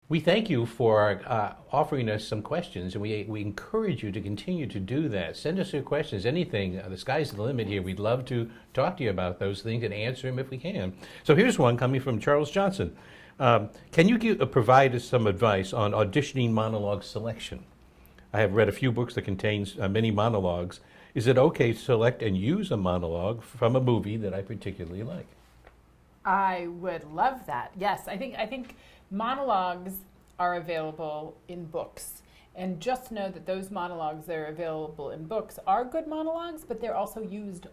We thank you for offering us some questions, and we encourage you to continue to do that. Send us your questions, anything. The sky's the limit here. We'd love to talk to you about those things and answer them if we can. So here's one coming from Charles Johnson. Can you provide us some advice on auditioning monologue selection? I have read a few books that contains many monologues. Is it okay to select and use a monologue from a movie that I particularly like? I would love that. Yes, I think monologues are available in books. And just know that those monologues that are available in books are good monologues, but they're also used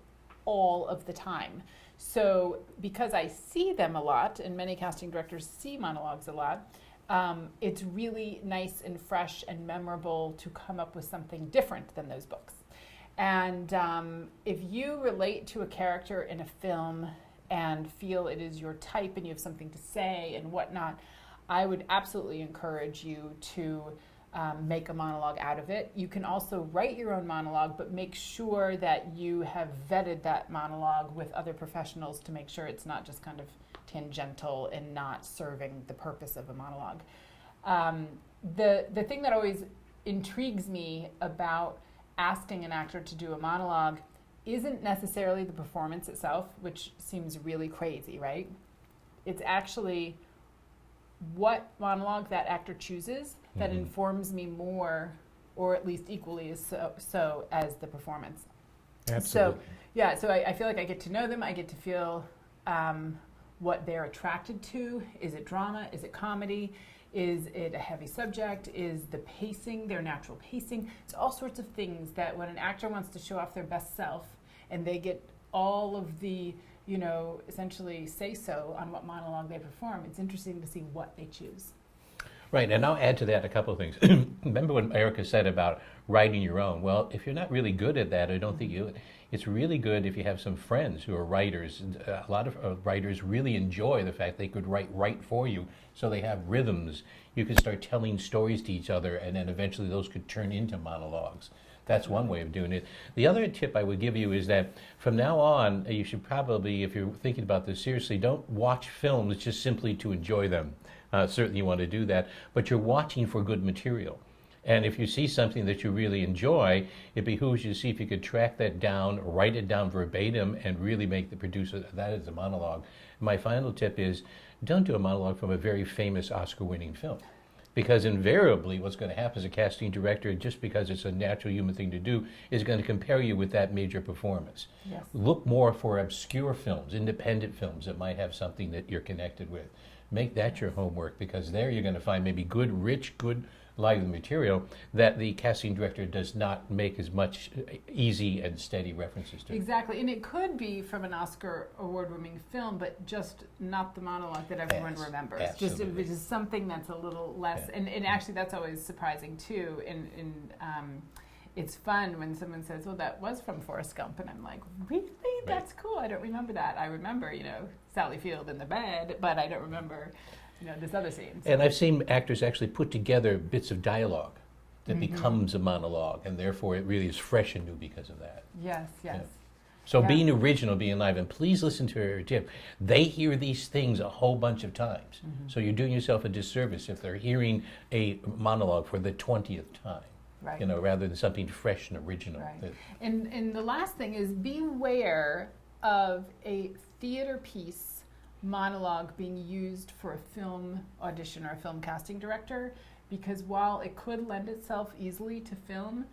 all of the time. So because I see them a lot, and many casting directors see monologues a lot, it's really nice and fresh and memorable to come up with something different than those books. And if you relate to a character in a film and feel it is your type and you have something to say and whatnot, I would absolutely encourage you to make a monologue out of it. You can also write your own monologue, but make sure that you have vetted that monologue with other professionals to make sure it's not just kind of tangential and not serving the purpose of a monologue. The thing that always intrigues me about asking an actor to do a monologue isn't necessarily the performance itself, which seems really crazy, right? It's actually what monologue that actor chooses that informs me more, or at least equally as so as the performance. Absolutely. So I feel like I get to know them. I get to feel what they're attracted to. Is it drama? Is it comedy? Is it a heavy subject? Is the pacing, their natural pacing? It's all sorts of things that when an actor wants to show off their best self and they get all of the, essentially say-so on what monologue they perform, it's interesting to see what they choose. Right, and I'll add to that a couple of things. Remember what Erica said about writing your own? Well, if you're not really good at that, I don't think it's really good if you have some friends who are writers. A lot of writers really enjoy the fact they could write for you, so they have rhythms. You could start telling stories to each other, and then eventually those could turn into monologues. That's one way of doing it. The other tip I would give you is that from now on, you should probably, if you're thinking about this seriously, don't watch films just simply to enjoy them. Certainly you want to do that, but you're watching for good material. And if you see something that you really enjoy, it behooves you to see if you could track that down, write it down verbatim, and really make the producer, that is a monologue. My final tip is, don't do a monologue from a very famous Oscar-winning film. Because invariably what's going to happen as a casting director, just because it's a natural human thing to do, is going to compare you with that major performance. Yes. Look more for obscure films, independent films that might have something that you're connected with. Make that your homework, because there you're going to find maybe good, rich, good, lively material that the casting director does not make as much easy and steady references to. Exactly, and it could be from an Oscar award-winning film, but just not the monologue that everyone remembers. Absolutely. Just something that's a little less, and actually that's always surprising too. It's fun when someone says, well, that was from Forrest Gump, and I'm like, really? Right. That's cool. I don't remember that. I remember, Sally Field in the bed, but I don't remember, this other scene. So. And I've seen actors actually put together bits of dialogue that becomes a monologue, and therefore it really is fresh and new because of that. Yes. Yeah. So being original, being live, and please listen to her tip. They hear these things a whole bunch of times. So you're doing yourself a disservice if they're hearing a monologue for the 20th time. Right. Rather than something fresh and original. Right. And the last thing is beware of a theater piece monologue being used for a film audition or a film casting director, because while it could lend itself easily to film,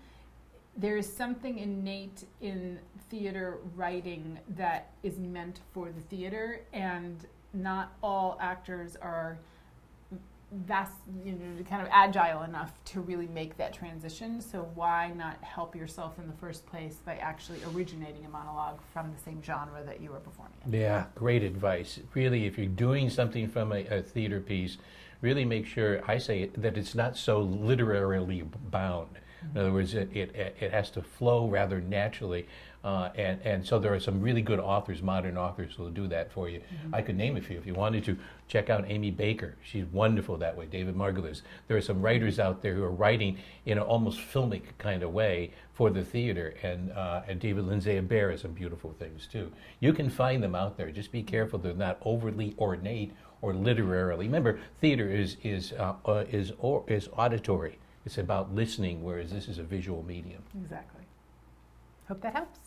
there is something innate in theater writing that is meant for the theater, and not all actors are kind of agile enough to really make that transition. So why not help yourself in the first place by actually originating a monologue from the same genre that you were performing in? Yeah, great advice. Really, if you're doing something from a theater piece, really make sure, I say, that it's not so literarily bound. In other words, it has to flow rather naturally. And so there are some really good authors, modern authors, who will do that for you. I could name a few if you wanted to. Check out Amy Baker. She's wonderful that way. David Margulis. There are some writers out there who are writing in an almost filmic kind of way for the theater. And David Lindsay Abaire has some beautiful things too. You can find them out there. Just be careful they're not overly ornate or literarily. Remember, theater is auditory. It's about listening, whereas this is a visual medium. Exactly. Hope that helps.